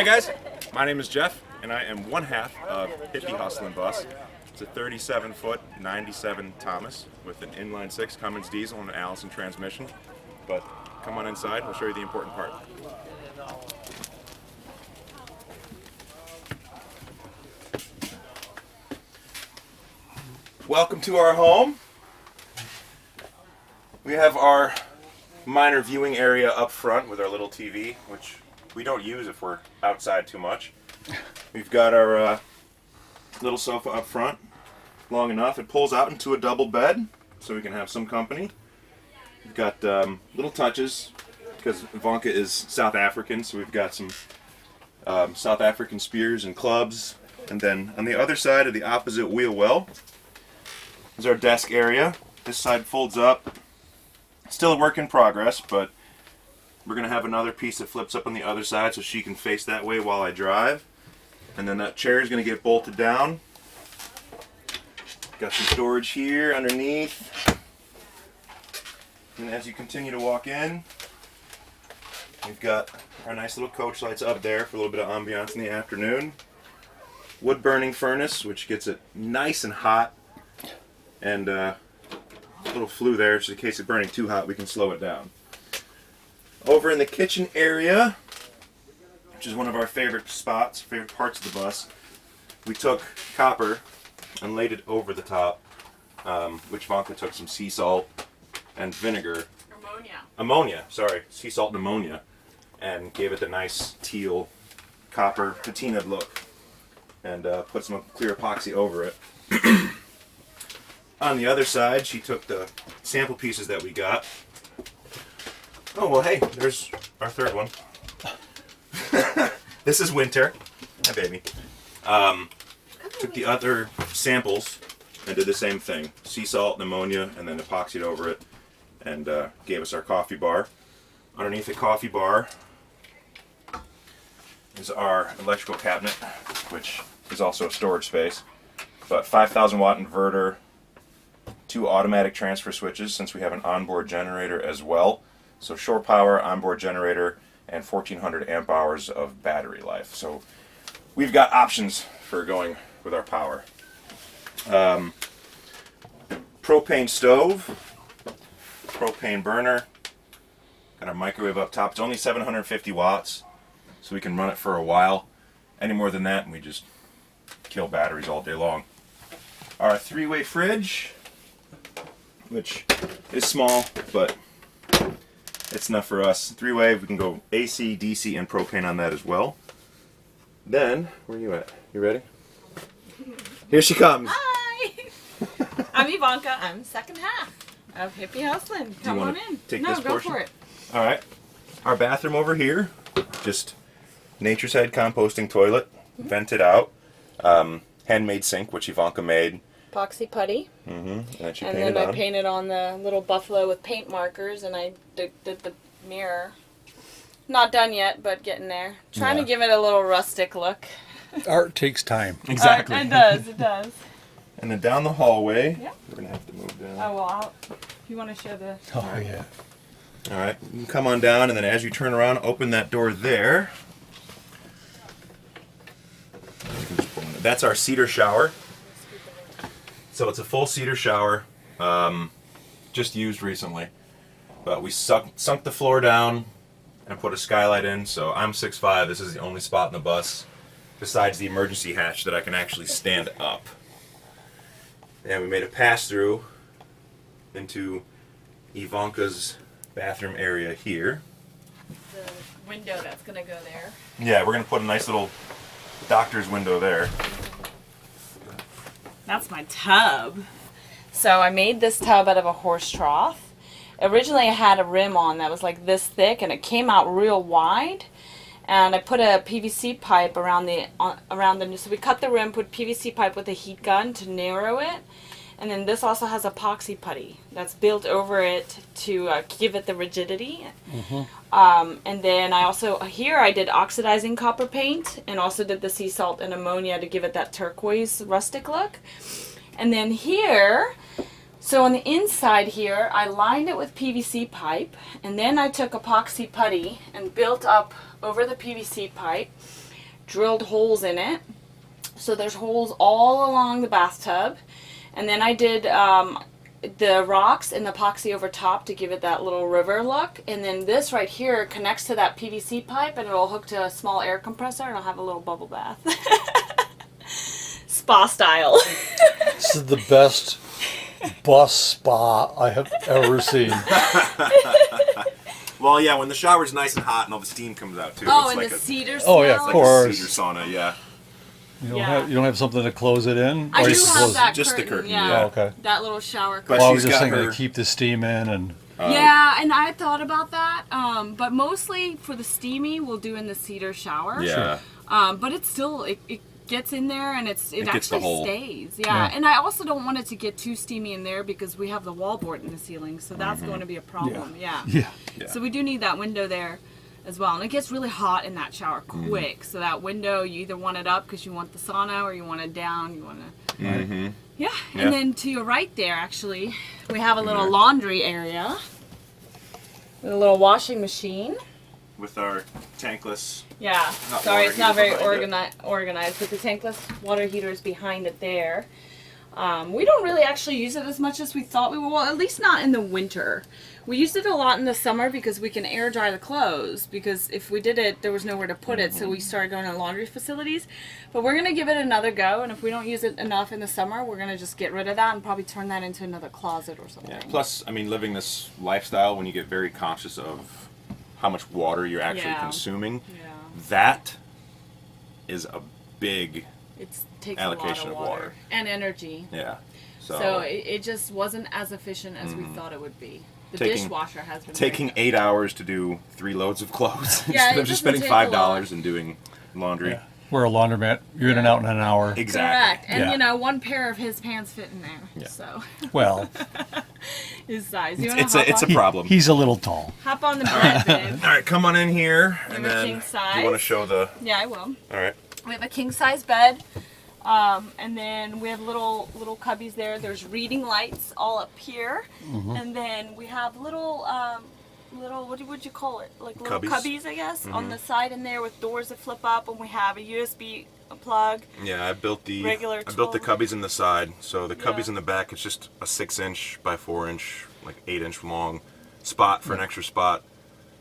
guys, my name is Jeff, and I am one half of Hippie Hustlin' Bus. It's a 37-foot 97 Thomas with an inline 6 Cummins diesel and an Allison transmission. But come on inside, we'll show you the important part. Welcome to our home. We have our minor viewing area up front with our little TV, which we don't use if we're outside too much. We've got our little sofa up front, long enough. It pulls out into a double bed, so we can have some company. We've got little touches, because Ivanka is South African, so we've got some South African spears and clubs. And then on the other side of the opposite wheel well is our desk area. This side folds up. Still a work in progress, but we're going to have another piece that flips up on the other side so she can face that way while I drive. And then that chair is going to get bolted down. Got some storage here underneath. And as you continue to walk in, we've got our nice little coach lights up there for a little bit of ambiance in the afternoon. Wood burning furnace, which gets it nice and hot. And a little flue there, just in case it's burning too hot, we can slow it down. Over in the kitchen area, which is one of our favorite spots, favorite parts of the bus, we took copper and laid it over the top, which Ivanka took some sea salt and vinegar. Ammonia, sorry. Sea salt and ammonia. And gave it the nice teal copper patinaed look. And put some clear epoxy over it. On the other side, she took the sample pieces that we got. Oh, well, hey, there's our third one. This is Winter. Hi, baby. Took the other samples and did the same thing. Sea salt and ammonia, and then epoxied over it, and gave us our coffee bar. Underneath the coffee bar is our electrical cabinet, which is also a storage space. But 5,000 watt inverter, 2 automatic transfer switches, since we have an onboard generator as well. So shore power, onboard generator, and 1,400 amp hours of battery life. So we've got options for going with our power. Propane stove, propane burner, got our microwave up top. It's only 750 watts, so we can run it for a while. Any more than that, and we just kill batteries all day long. Our 3-way fridge, which is small, but it's enough for us. 3-way, we can go AC, DC, and propane on that as well. Then, where are you at? You ready? Here she comes. Hi! I'm Ivanka. I'm second half of Hippie Hustlin'. Come on in. Take no, this go portion? for it. All right. Our bathroom over here, just Nature's Head composting toilet, vented out. Handmade sink, which Ivanka made. Epoxy putty. And then I painted on the little buffalo with paint markers, and I did the mirror. Not done yet, but getting there. Trying to give it a little rustic look. Art takes time. Exactly. It does, it does. And then down the hallway, Yep. we're going to have to move down. Oh, well, if you want to show the... Oh, yeah. All right, you can come on down, and then as you turn around, open that door there. That's our cedar shower. So it's a full cedar shower, just used recently. But we sunk the floor down and put a skylight in, so I'm 6'5". This is the only spot in the bus, besides the emergency hatch, that I can actually stand up. And we made a pass-through into Ivanka's bathroom area here. The window that's going to go there. Yeah, we're going to put a nice little doctor's window there. That's my tub. So I made this tub out of a horse trough. Originally I had a rim on that was like this thick, and it came out real wide. And I put a PVC pipe around the so we cut the rim, put PVC pipe with a heat gun to narrow it. And then this also has epoxy putty that's built over it to give it the rigidity. And then I also, here I did oxidizing copper paint and also did the sea salt and ammonia to give it that turquoise rustic look. And then here, so on the inside here, I lined it with PVC pipe, and then I took epoxy putty and built up over the PVC pipe. drilled holes in it. So there's holes all along the bathtub. And then I did the rocks and the epoxy over top to give it that little river look. And then this right here connects to that PVC pipe, and it'll hook to a small air compressor, and I'll have a little bubble bath. Spa style. This is the best bus spa I have ever seen. Well, yeah, when the shower's nice and hot and all the steam comes out too. Oh, it's and like the a, cedar smell. Oh, yeah, of like course. a cedar sauna, yeah. You don't have something to close it in? I Or do you have close that just the curtain, curtain, yeah. yeah. Oh, okay. That little shower But curtain. Well, I she's was just got thinking her- to keep the steam in and... Yeah, and I thought about that. But mostly for the steamy, we'll do in the cedar shower. Yeah. But it's still, it gets in there, and it gets the actually hole. stays. Yeah. Yeah. And I also don't want it to get too steamy in there because we have the wallboard in the ceiling, so that's going to be a problem. Yeah. Yeah. Yeah. So we do need that window there as well. And it gets really hot in that shower quick. So that window, you either want it up because you want the sauna, or you want it down. You want to. Mm-hmm. Yeah. Yeah. And then to your right there, actually, we have a little laundry area with a little washing machine. With our tankless. Yeah. Hot Sorry, water it's not heater very behind organized, but the tankless water heater is behind it there. We don't really actually use it as much as we thought we would. Well, at least not in the winter. We used it a lot in the summer because we can air dry the clothes. Because if we did it, there was nowhere to put it, so we started going to laundry facilities. But we're gonna give it another go, and if we don't use it enough in the summer, we're gonna just get rid of that and probably turn that into another closet or something. Yeah. Plus, I mean, living this lifestyle, when you get very conscious of how much water you're actually Yeah. consuming, Yeah. that is a big, It takes allocation a of lot of water. water and energy. yeah. So it just wasn't as efficient as we thought it would be. The Taking- dishwasher has been taking very 8 hours to do 3 loads of clothes Yeah, instead it of just doesn't spending take $5 a and doing laundry. Yeah. We're a laundromat. You're in and out in an hour. Exactly. correct. And Yeah. you know, one pair of his pants fit in there. Yeah. So Well, his size. You It's wanna a hop on? problem. he's a little tall. Hop on the bed, babe. All right, come on in here, and have a then king size? you want to show the. Yeah, I will. All right. We have a king size bed. And then we have little cubbies there. There's reading lights all up here. And then we have little what would you call it? Like little Cubbies? cubbies, I guess, on the side in there with doors that flip up, and we have a USB plug. Yeah, I built the Regular I built the 12. cubbies in the side. So the cubbies Yeah. in the back, it's just a 6-inch by 4-inch, like 8-inch long spot for an extra spot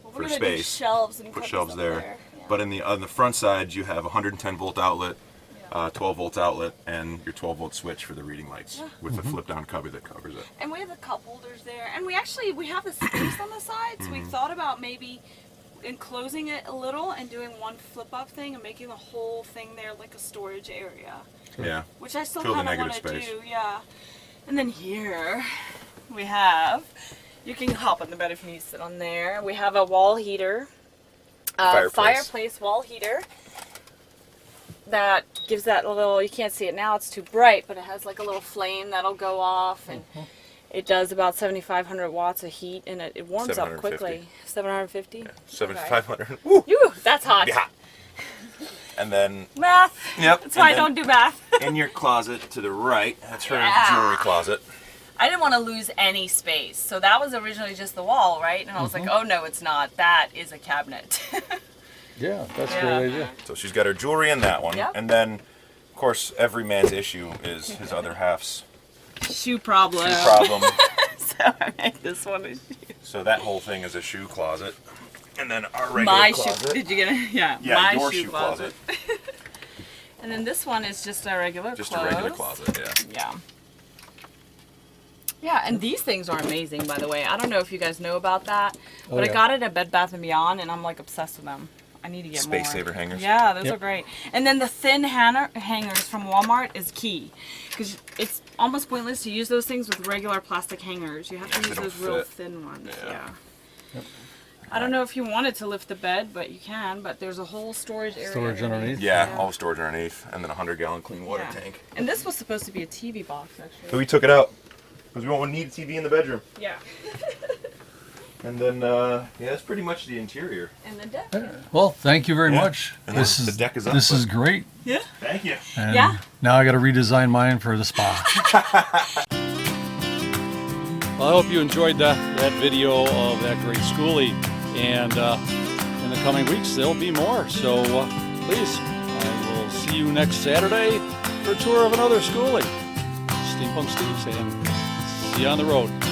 Well, for we're gonna space. do shelves and Put cubbies shelves up there. Yeah. But on the front side, you have a 110 volt outlet, 12 volt outlet, and your 12 volt switch for the reading lights with a flip down cubby that covers it. And we have the cup holders there, and we have the space on the side, so we thought about maybe enclosing it a little and doing one flip up thing and making the whole thing there like a storage area, Yeah. which I still Fill the kind of want negative to space. do. Yeah. And then here we have, you can hop on the bed if you need to sit on there. We have a wall heater, fireplace wall heater. That gives that little, you can't see it now, it's too bright, but it has like a little flame that'll go off, and it does about 7,500 watts of heat, and it warms up 750. quickly. 750? Yeah. 7,500. Woo! Yoo, that's hot. Yeah. And then Math. Yep, That's why I and don't do math. in your closet to the right, that's her Yeah. jewelry closet. I didn't want to lose any space, so that was originally just the wall, right? And I was like, oh no, it's not. That is a cabinet. Yeah, that's a Yeah. great idea. So she's got her jewelry in that one. Yep. And then, of course, every man's issue is his other half's Shoe problem. shoe problem. So I made this one a shoe. So that whole thing is a shoe closet. And then our regular My closet. shoe. Did you get it? Yeah. Yeah, my your shoe closet. And then this one is just a regular Just clothes. a regular closet, yeah. Yeah. Yeah, and these things are amazing, by the way. I don't know if you guys know about that, Oh, but yeah. I got it at Bed Bath & Beyond, and I'm like obsessed with them. I need to get more. Space saver hangers. Yeah, those Yep. are great. And then the thin hangers from Walmart is key, because it's almost pointless to use those things with regular plastic hangers. You have to they use don't those real fit. thin ones. Yeah. Yeah. I don't know if you wanted to lift the bed, but you can. But there's a whole storage area. Storage underneath? Yeah, Yeah. all the storage underneath, and then a 100-gallon clean water Yeah. tank. And this was supposed to be a TV box, So actually. we took it out because we won't need a TV in the bedroom. Yeah. And then, yeah, that's pretty much the interior. And the deck. Well, thank you very Yeah. much. And This the is deck is up, This but- is great. Yeah. Thank you. And Yeah. now I got to redesign mine for the spa. Well, I hope you enjoyed that video of that great schoolie, and in the coming weeks there'll be more. So please I will see you next Saturday for a tour of another schoolie. Steampunk Steve saying, see you on the road.